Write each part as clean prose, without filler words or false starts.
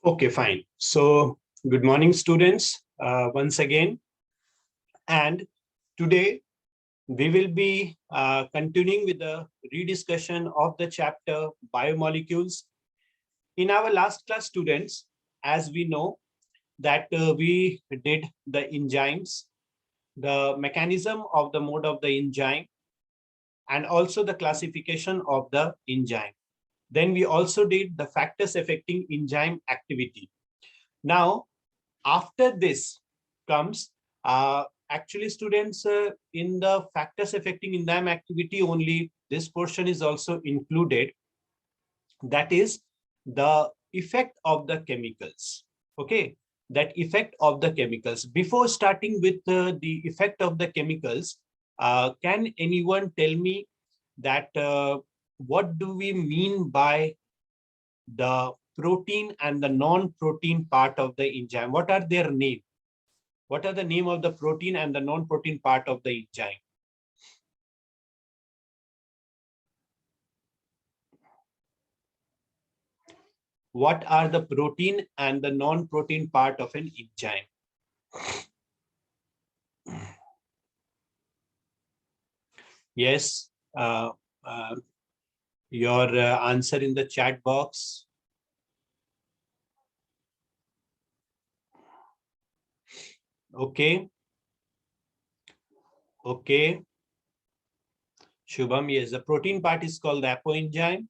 Okay, fine. So, good morning, students, once again. And today we will be continuing with the rediscussion of the chapter biomolecules. In our last class, students, as we know that we did the enzymes, the mechanism of the mode of the enzyme, and also the classification of the enzyme. Then we also did the factors affecting enzyme activity. Now, after this comes actually students in the factors affecting enzyme activity only this portion is also included, that is the effect of the chemicals. Okay, that effect of the chemicals. Before starting with the effect of the chemicals, can anyone tell me that what do we mean by the protein and the non-protein part of the enzyme? What are their name? What are the name of the protein and the non-protein part of the enzyme? What are the protein and the non-protein part of an enzyme? Yes, uh, your answer in the chat box. Okay. Okay. Shubham, yes, the protein part is called the apoenzyme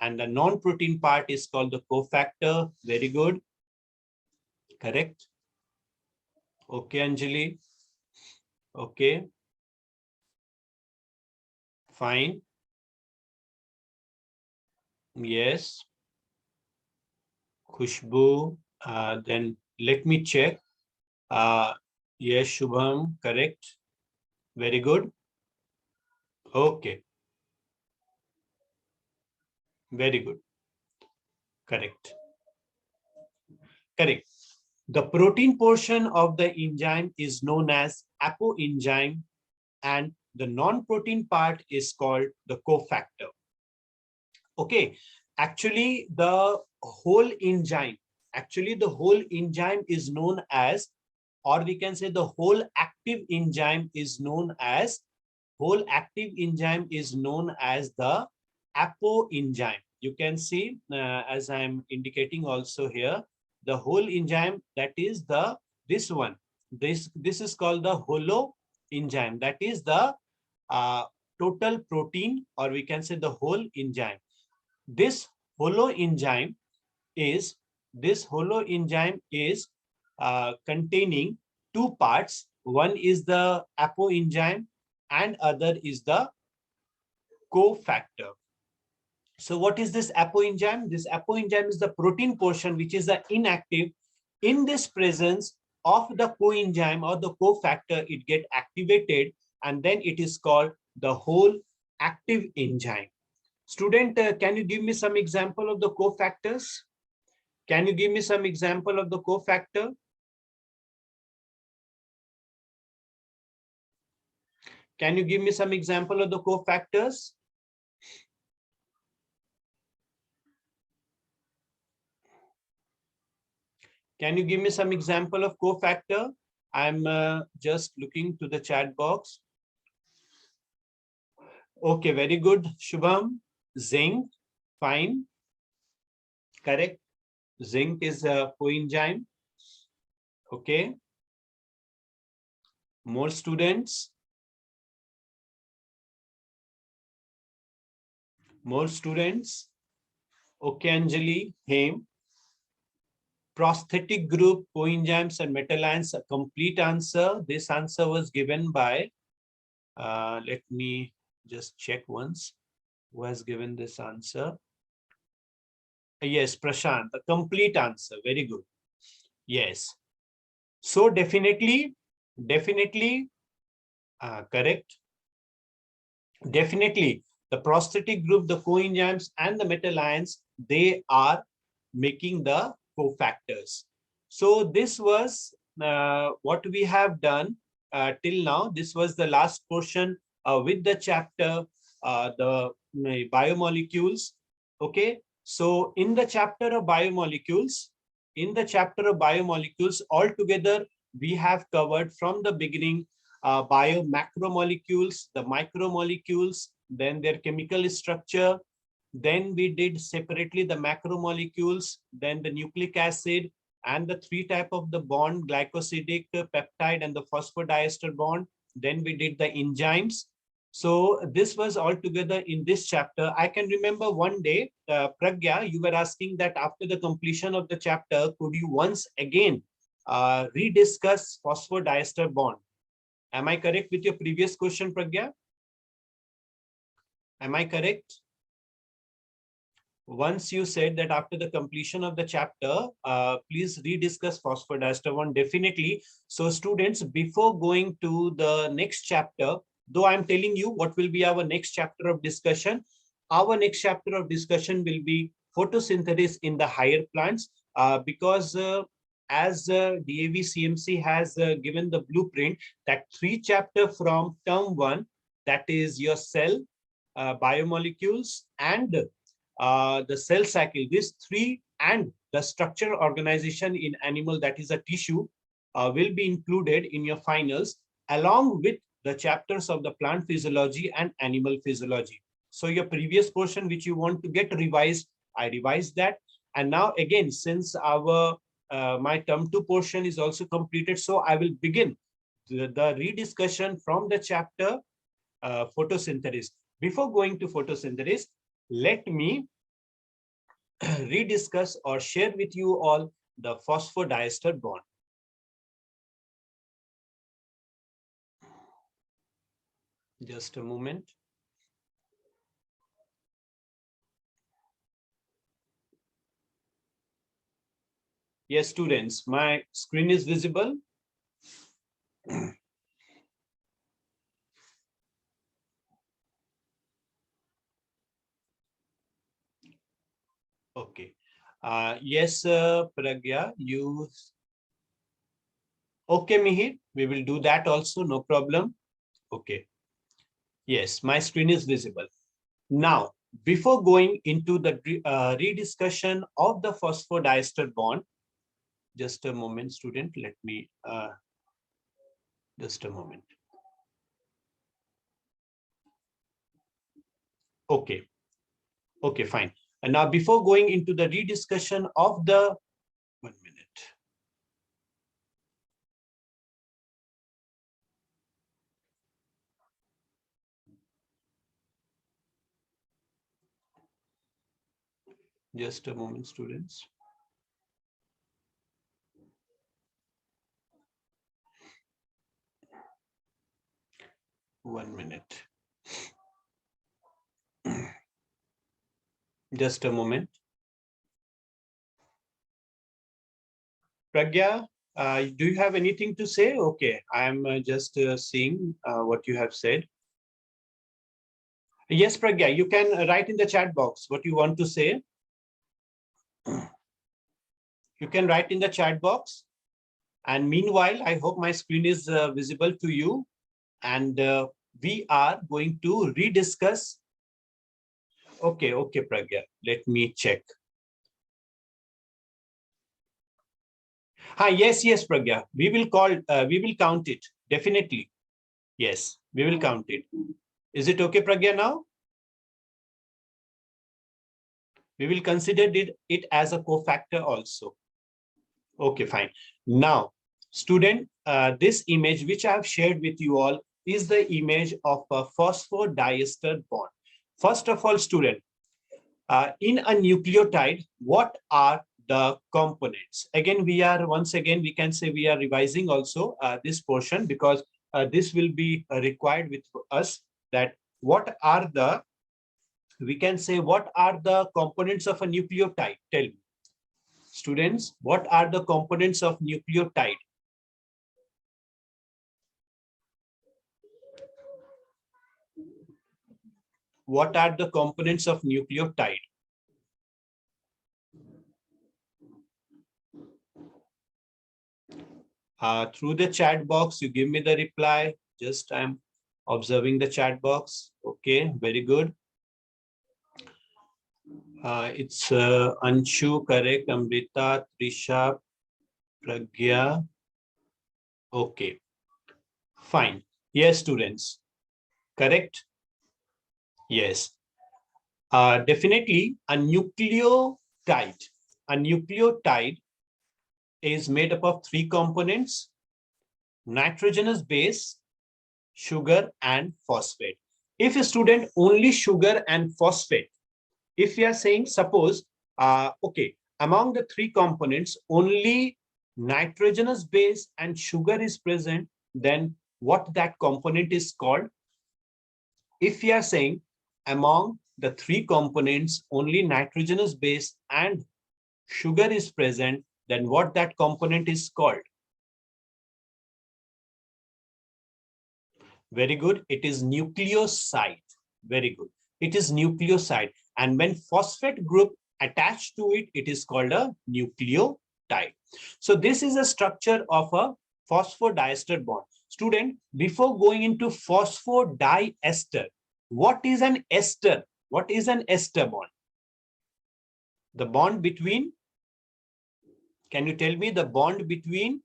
and the non-protein part is called the cofactor. Very good. Correct. Okay, Anjali. Okay. Fine. Yes. Khushbu. Then let me check. Yes, Shubham. Correct. Very good. Okay. Very good. Correct. Correct. The protein portion of the enzyme is known as apoenzyme and the non-protein part is called the cofactor. Okay. Actually the whole enzyme is known as, or we can say the whole active enzyme is known as the apoenzyme. You can see as I'm indicating also here, the whole enzyme, that is the this one. This is called the holo enzyme. That is the uh, total protein, or we can say the whole enzyme. This holo enzyme is containing two parts. One is the apoenzyme and other is the cofactor. So what is this apoenzyme? This apoenzyme is the protein portion which is the inactive. In this presence of the coenzyme or the cofactor, it get activated and then it is called the whole active enzyme. Student, can you give me some example of the cofactors? Can you give me some example of the cofactor? Can you give me some example of the cofactors? Can you give me some example of cofactor? I'm just looking to the chat box. Okay, very good, Shubham. Zinc, fine, correct. Zinc is a coenzyme. Okay. More students. More students. Okay, Anjali, Haim. Prosthetic group, coenzymes and metal ions, a complete answer. This answer was given by, let me just check once who has given this answer. Yes, Prashant, a complete answer. Very good. Yes. So definitely, correct. Definitely, the prosthetic group, the coenzymes and the metal ions, they are making the cofactors. So this was what we have done till now. This was the last portion with the chapter, the biomolecules. Okay. So in the chapter of biomolecules, in the chapter of biomolecules, altogether we have covered from the beginning biomacromolecules, the micromolecules, then their chemical structure. Then we did separately the macromolecules, then the nucleic acid, and the three type of the bond, glycosidic, peptide, and the phosphodiester bond. Then we did the enzymes. So this was all together in this chapter. I can remember one day, Pragya, you were asking that after the completion of the chapter, could you once again rediscuss phosphodiester bond? Am I correct with your previous question, Pragya? Am I correct? Once you said that after the completion of the chapter, please rediscuss phosphodiester bond. Definitely. So students, before going to the next chapter, though I'm telling you what will be our next chapter of discussion, our next chapter of discussion will be photosynthesis in the higher plants, because as DAV CMC has given the blueprint that 3 chapters from term 1, that is your cell, biomolecules, and the cell cycle, these 3, and the structure organization in animal, that is a tissue, will be included in your finals, along with the chapters of the plant physiology and animal physiology. So your previous portion which you want to get revised, I revised that. And now again, since our my term 2 portion is also completed, so I will begin the rediscussion from the chapter photosynthesis. Before going to photosynthesis, let me rediscuss or share with you all the phosphodiester bond. Just a moment. Yes, students, my screen is visible. Okay. Yes, Pragya, you. Okay, Mihir, we will do that also, no problem. Okay. Yes, my screen is visible. Now, before going into the rediscussion of the phosphodiester bond, just a moment, student, let me, just a moment. Okay. Okay, fine. And now before going into the rediscussion of the, 1 minute. Just a moment, students. One minute. Just a moment. Pragya, do you have anything to say? Okay, I'm just seeing what you have said. Yes, Pragya, you can write in the chat box what you want to say. You can write in the chat box. And meanwhile, I hope my screen is visible to you. And we are going to rediscuss. Okay, okay, Pragya, let me check. Yes, yes, Pragya, we will count it, definitely. Yes, we will count it. Is it okay, Pragya, now? We will consider it as a cofactor also. Okay, fine. Now, student, this image which I have shared with you all is the image of a phosphodiester bond. First of all, student, in a nucleotide, what are the components? Again, once again, we can say we are revising also this portion, because this will be required with us, that what are the, we can say, what are the components of a nucleotide? Tell me. Students, what are the components of nucleotide? What are the components of nucleotide? Through the chat box, you give me the reply. Just I'm observing the chat box. Okay, very good. It's Anshu, correct. Amrita, Trisha, Pragya. Okay, fine. Yes, students, correct. Yes, definitely a nucleotide. A nucleotide is made up of three components: nitrogenous base, sugar, and phosphate. If a student only sugar and phosphate, if we are saying, suppose, okay, among the three components, only nitrogenous base and sugar is present, then what that component is called? If we are saying among the three components, only nitrogenous base and sugar is present, then what that component is called? Very good. It is nucleoside. Very good. It is nucleoside. And when phosphate group attached to it, it is called a nucleotide. So this is a structure of a phosphodiester bond. Student, before going into phosphodiester, what is an ester? What is an ester bond? The bond between, can you tell me the bond between?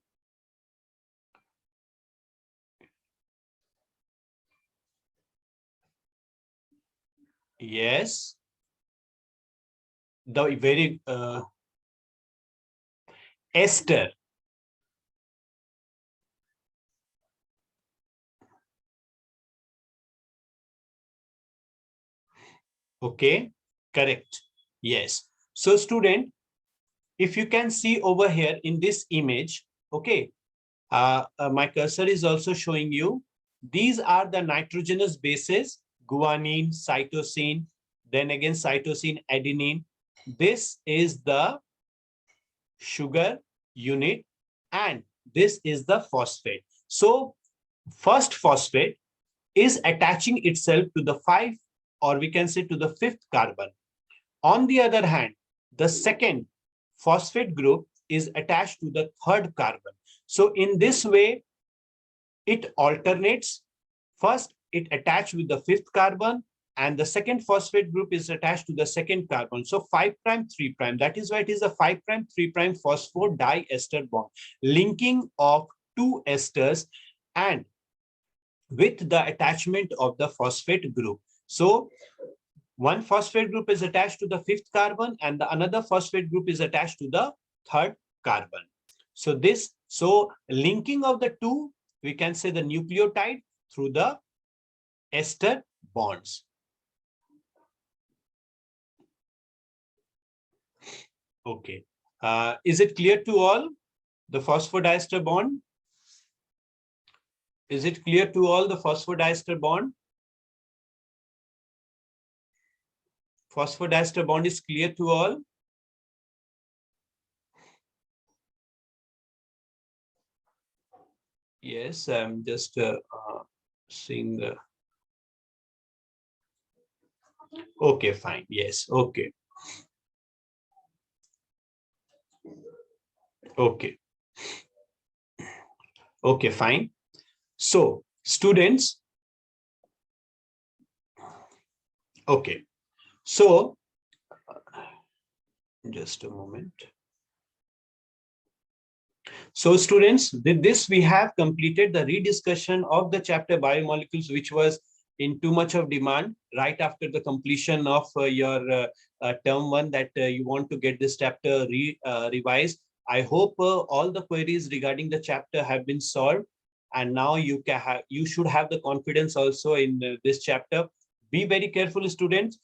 Yes, the very ester. Okay, correct. Yes. So student, if you can see over here in this image, okay, my cursor is also showing you, these are the nitrogenous bases: guanine, cytosine, then again cytosine, adenine. This is the sugar unit, and this is the phosphate. So first phosphate is attaching itself to the 5, or we can say to the 5th carbon. On the other hand, the second phosphate group is attached to the 3rd carbon. So in this way, it alternates. First, it attached with the 5th carbon, and the second phosphate group is attached to the 2nd carbon. So 5 prime, 3 prime. That is why it is a 5 prime, 3 prime phosphodiester bond, linking of two esters and with the attachment of the phosphate group. So one phosphate group is attached to the 5th carbon, and the another phosphate group is attached to the 3rd carbon. So linking of the two, we can say the nucleotide through the ester bonds. Okay. Is it clear to all, the phosphodiester bond? Is it clear to all, the phosphodiester bond? Phosphodiester bond is clear to all? Yes, I'm just seeing the... Okay, fine. Yes, okay. Okay. Okay, fine. So, students, okay. So, just a moment. So, students, with this, we have completed the rediscussion of the chapter biomolecules, which was in too much of demand right after the completion of your term 1, that you want to get this chapter revised. I hope all the queries regarding the chapter have been solved, and now you should have the confidence also in this chapter. Be very careful, students.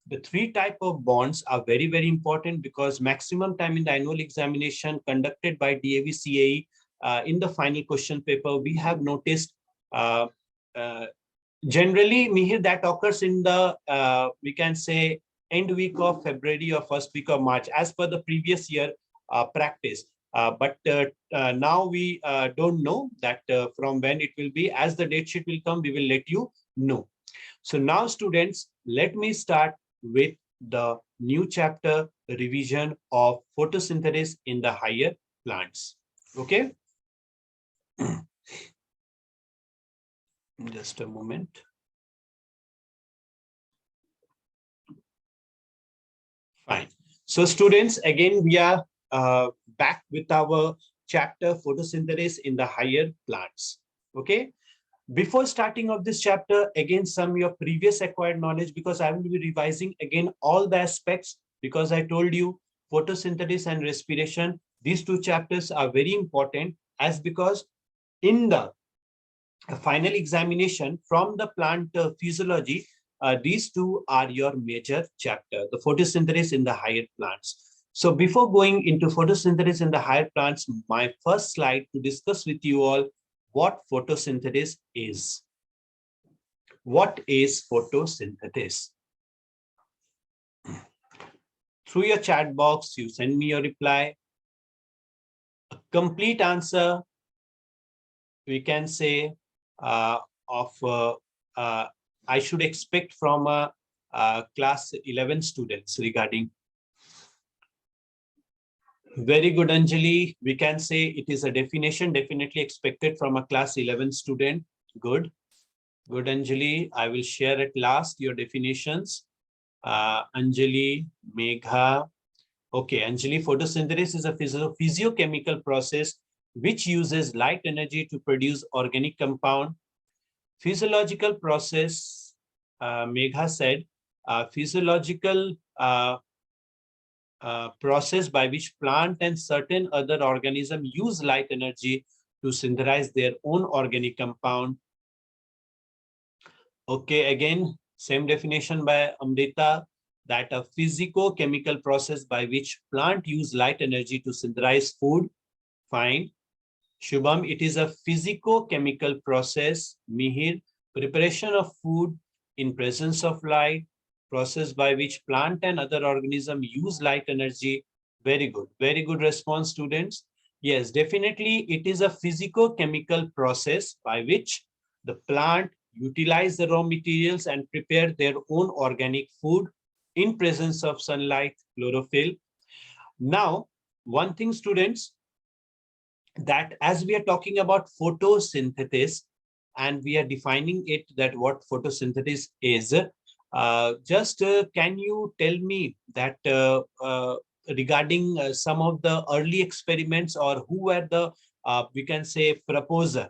The 3 type of bonds are very, very important, because maximum time in the annual examination conducted by DAV CAE, in the final question paper, we have noticed uh, uh, generally, Mihir, that occurs in the, we can say, end week of February or first week of March, as per the previous year practice. But now we don't know that from when it will be. As the date sheet will come, we will let you know. So now, students, let me start with the new chapter, revision of photosynthesis in the higher plants. Okay. Just a moment. Fine. So students, again, we are back with our chapter photosynthesis in the higher plants. Okay. Before starting of this chapter, again, some your previous acquired knowledge, because I will be revising again all the aspects, because I told you photosynthesis and respiration, these two chapters are very important, as because in the final examination from the plant physiology, these two are your major chapter, the photosynthesis in the higher plants. So before going into photosynthesis in the higher plants, my first slide to discuss with you all what photosynthesis is. What is photosynthesis? Through your chat box, you send me your reply. A complete answer, we can say, of I should expect from a class 11 students regarding. Very good, Anjali. We can say it is a definition definitely expected from a class 11 student. Good. Good, Anjali. I will share at last your definitions. Anjali, Megha. Okay, Anjali, photosynthesis is a physiochemical process which uses light energy to produce organic compound. Physiological process, Megha said, physiological process by which plant and certain other organisms use light energy to synthesize their own organic compound. Okay, again, same definition by Amrita, that a physico-chemical process by which plant use light energy to synthesize food. Fine. Shubham, it is a physico-chemical process. Mihir, preparation of food in presence of light, process by which plant and other organisms use light energy. Very good. Very good response, students. Yes, definitely it is a physico-chemical process by which the plant utilize the raw materials and prepare their own organic food in presence of sunlight, chlorophyll. Now, one thing, students, that as we are talking about photosynthesis and we are defining it, that what photosynthesis is, can you tell me that regarding some of the early experiments, or who were the, we can say, proposer?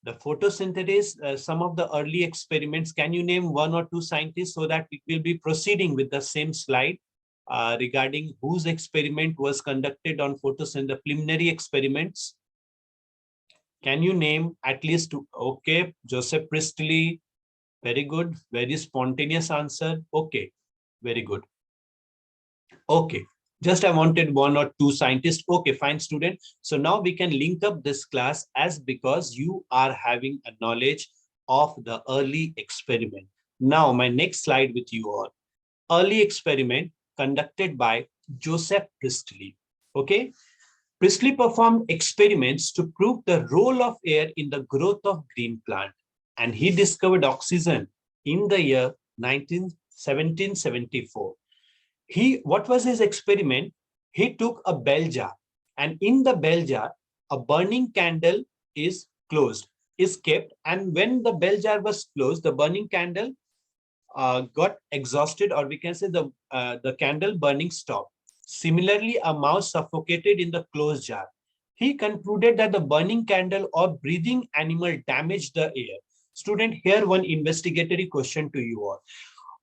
The photosynthesis, some of the early experiments, can you name one or two scientists so that we will be proceeding with the same slide regarding whose experiment was conducted on photosynthesis, preliminary experiments? Can you name at least two? Okay, Joseph Priestley, very good, very spontaneous answer. Okay, very good. Okay, just I wanted one or two scientists. Okay, fine, student. So now we can link up this class, as because you are having a knowledge of the early experiment. Now my next slide with you all. Early experiment conducted by Joseph Priestley. Okay, Priestley performed experiments to prove the role of air in the growth of green plant, and he discovered oxygen in the year 1774. What was his experiment? He took a bell jar, and in the bell jar, a burning candle is kept, and when the bell jar was closed, the burning candle got exhausted, or we can say the candle burning stopped. Similarly, a mouse suffocated in the closed jar. He concluded that the burning candle or breathing animal damaged the air. Student, here one investigatory question to you all.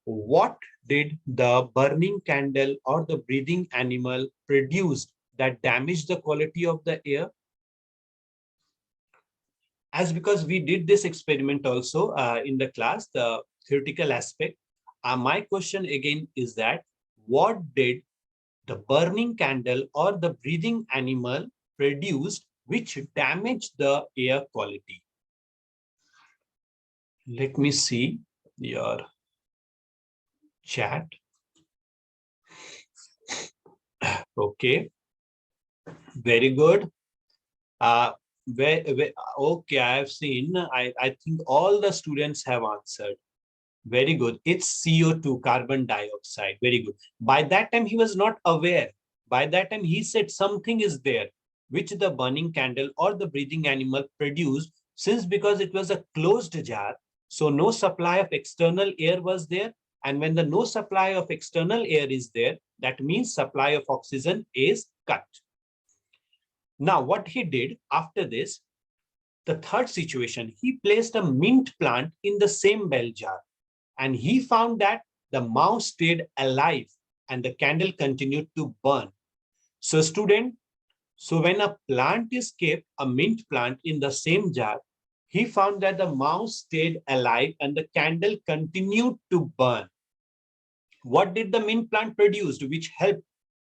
What did the burning candle or the breathing animal produce that damaged the quality of the air? As because we did this experiment also in the class, the theoretical aspect, my question again is that what did the burning candle or the breathing animal produced which damaged the air quality? Let me see your chat. Okay, very good. Okay, I have seen, I think all the students have answered. Very good. It's CO2, carbon dioxide. Very good. By that time, he was not aware. By that time, he said something is there, which the burning candle or the breathing animal produced, since because it was a closed jar, so no supply of external air was there, And when the no supply of external air is there, that means supply of oxygen is cut. Now, what he did after this, the third situation, he placed a mint plant in the same bell jar, and he found that the mouse stayed alive and the candle continued to burn. So student, so when a plant is kept, a mint plant in the same jar, he found that the mouse stayed alive and the candle continued to burn. What did the mint plant produce, which helped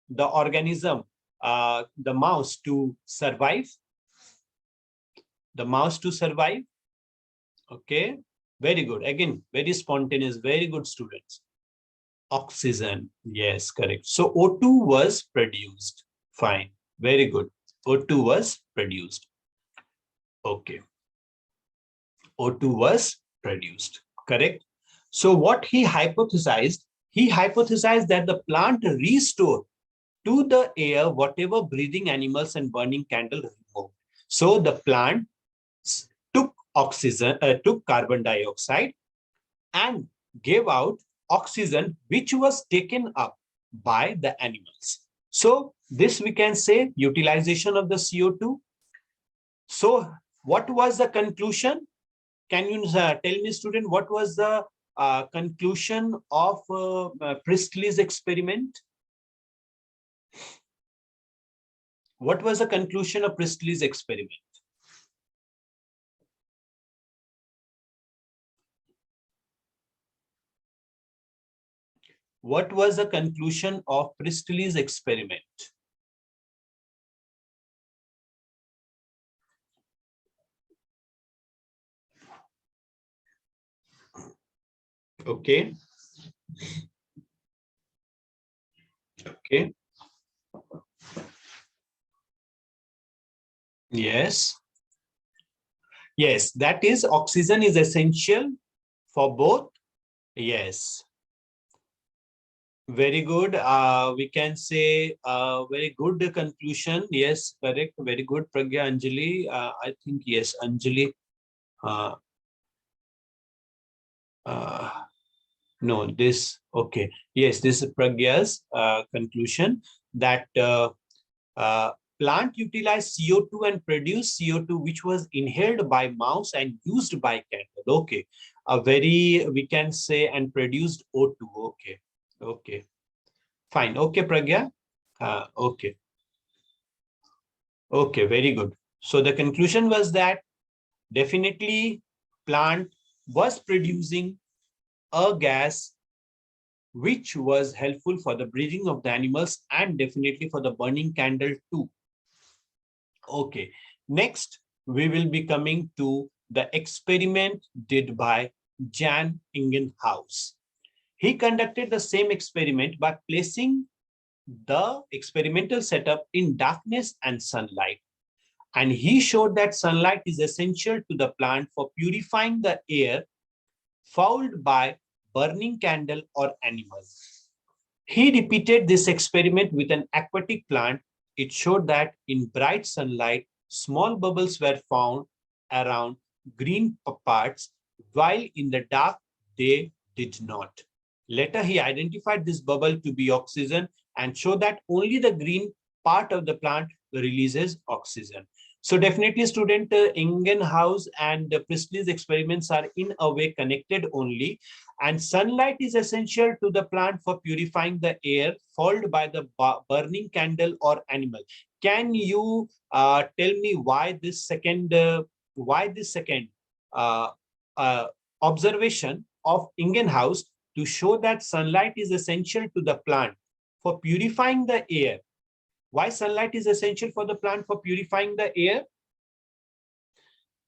the organism, the mouse to survive? The mouse to survive? Okay, very good. Again, very spontaneous, very good students. Oxygen, yes, correct. So O2 was produced. Fine, very good. O2 was produced. Okay. O2 was produced, correct? So what he hypothesized that the plant restored to the air whatever breathing animals and burning candle removed. So the plant took oxygen, took carbon dioxide and gave out oxygen, which was taken up by the animals. So this we can say utilization of the CO2. So what was the conclusion? Can you tell me, student, what was the conclusion of Priestley's experiment? What was the conclusion of Priestley's experiment? What was the conclusion of Priestley's experiment? Okay. Okay. Yes. Yes, that is oxygen is essential for both. Yes. Very good. We can say very good conclusion. Yes, correct. Very good, Pragya, Anjali. I think yes, Anjali. No, this, okay. Yes, this is Pragya's conclusion that plant utilize CO2 and produce CO2, which was inhaled by mouse and used by candle. Okay. A very, we can say, and produced O2. Okay. Okay. Fine. Okay, Pragya. Okay. Okay, very good. So the conclusion was that definitely plant was producing a gas which was helpful for the breathing of the animals and definitely for the burning candle too. Okay, next we will be coming to the experiment did by Jan Ingenhouse. He conducted the same experiment by placing the experimental setup in darkness and sunlight. And he showed that sunlight is essential to the plant for purifying the air fouled by burning candle or animals. He repeated this experiment with an aquatic plant. It showed that in bright sunlight, small bubbles were found around green parts, while in the dark, they did not. Later, he identified this bubble to be oxygen and showed that only the green part of the plant releases oxygen. So definitely, student, Ingenhouse and Priestley's experiments are in a way connected only. And sunlight is essential to the plant for purifying the air, followed by the burning candle or animal. Can you tell me why this second uh, observation of Ingenhouse to show that sunlight is essential to the plant for purifying the air? Why sunlight is essential for the plant for purifying the air?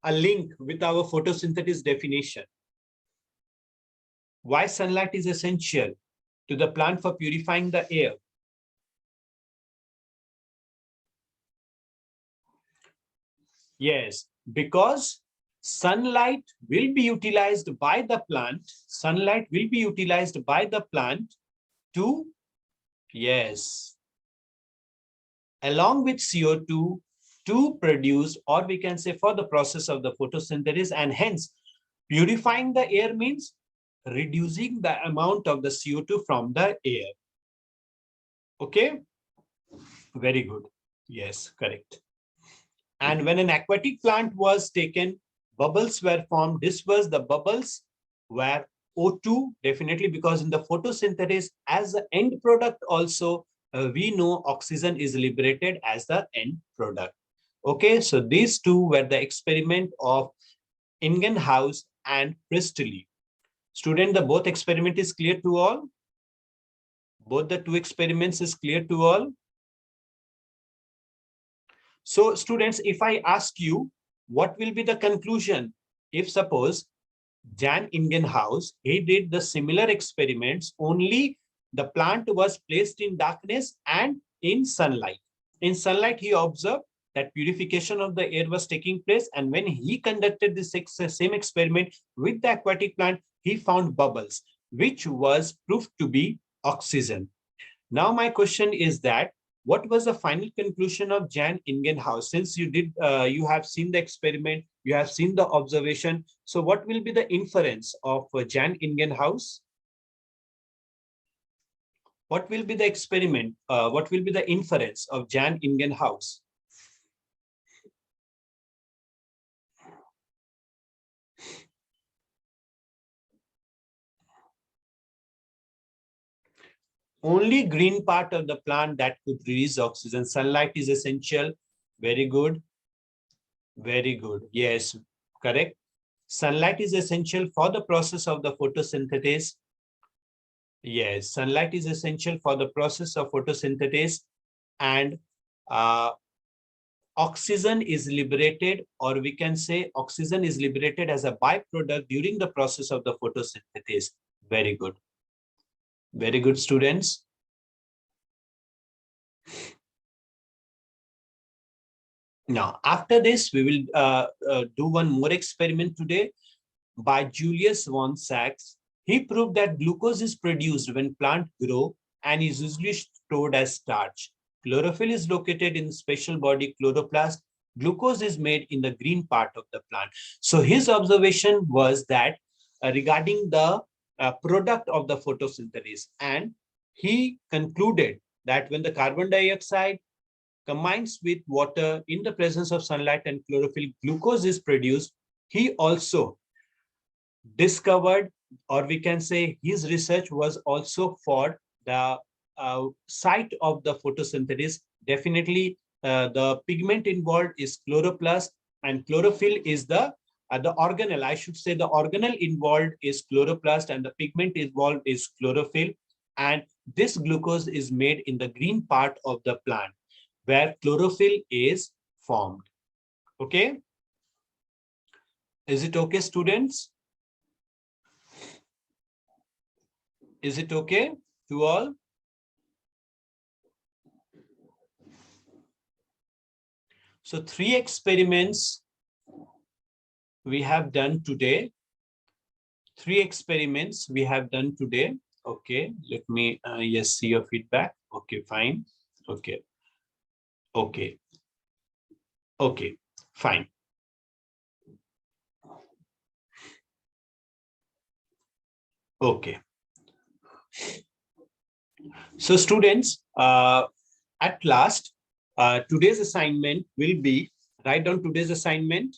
A link with our photosynthesis definition. Why sunlight is essential to the plant for purifying the air? Yes, because sunlight will be utilized by the plant. Sunlight will be utilized by the plant to, yes, along with CO2 to produce, or we can say for the process of the photosynthesis, and hence purifying the air means reducing the amount of the CO2 from the air. Okay, very good. Yes, correct. And when an aquatic plant was taken, bubbles were formed. This was the bubbles were O2, definitely, because in the photosynthesis, as the end product also, we know oxygen is liberated as the end product. Okay, so these two were the experiment of Ingenhouse and Priestley. Student, the both experiment is clear to all? Both the two experiments is clear to all? So students, if I ask you, what will be the conclusion? If suppose Jan Ingenhouse, he did the similar experiments, only the plant was placed in darkness and in sunlight. In sunlight, he observed that purification of the air was taking place. And when he conducted this same experiment with the aquatic plant, he found bubbles, which was proved to be oxygen. Now, my question is that what was the final conclusion of Jan Ingenhouse? Since you have seen the experiment, you have seen the observation. So what will be the inference of Jan Ingenhouse? What will be the experiment? What will be the inference of Jan Ingenhouse? Only green part of the plant that could release oxygen. Sunlight is essential. Very good. Very good. Yes, correct. Sunlight is essential for the process of the photosynthesis. Yes, sunlight is essential for the process of photosynthesis, and oxygen is liberated, or we can say oxygen is liberated as a byproduct during the process of the photosynthesis. Very good. Very good, students. Now, after this, we will do one more experiment today by Julius von Sachs. He proved that glucose is produced when plants grow and is usually stored as starch. Chlorophyll is located in special body chloroplast. Glucose is made in the green part of the plant. So his observation was that regarding the product of the photosynthesis, and he concluded that when the carbon dioxide combines with water in the presence of sunlight and chlorophyll, glucose is produced. He also discovered, or we can say his research was also for the site of the photosynthesis. Definitely the pigment involved is chloroplast, and chlorophyll is the organelle. I should say the organelle involved is chloroplast and the pigment involved is chlorophyll. And this glucose is made in the green part of the plant where chlorophyll is formed. Okay. Is it okay, students? Is it okay to all? So 3 experiments we have done today. 3 experiments we have done today. Okay, let me yes, see your feedback. Okay, fine. Okay. Okay. Okay, fine. Okay. So students, at last, today's assignment will be, write down today's assignment.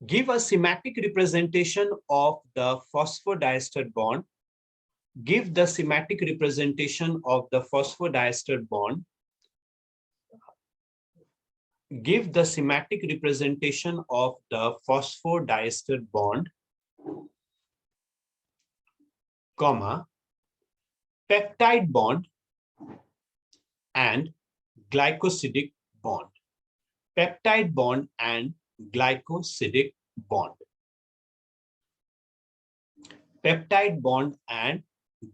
Give a schematic representation of the phosphodiester bond. Give the schematic representation of the phosphodiester bond. Give the schematic representation of the phosphodiester bond, comma, peptide bond and glycosidic bond. Peptide bond and glycosidic bond. Peptide bond and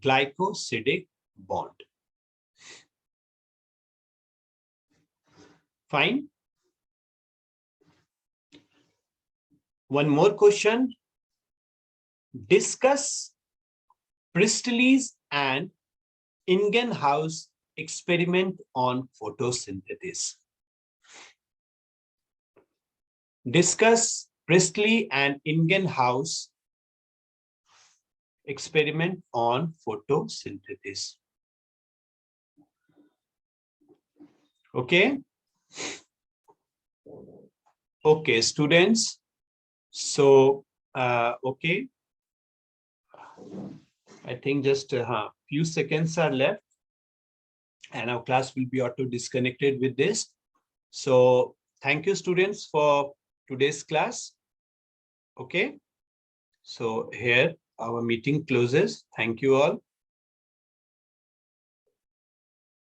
glycosidic bond. Fine. One more question. Discuss Priestley's and Ingenhouse experiment on photosynthesis. Discuss Priestley and Ingenhouse experiment on photosynthesis. Okay. Okay, students. So, okay. I think just a few seconds are left and our class will be auto disconnected with this. So thank you, students, for today's class. Okay. So here our meeting closes. Thank you all.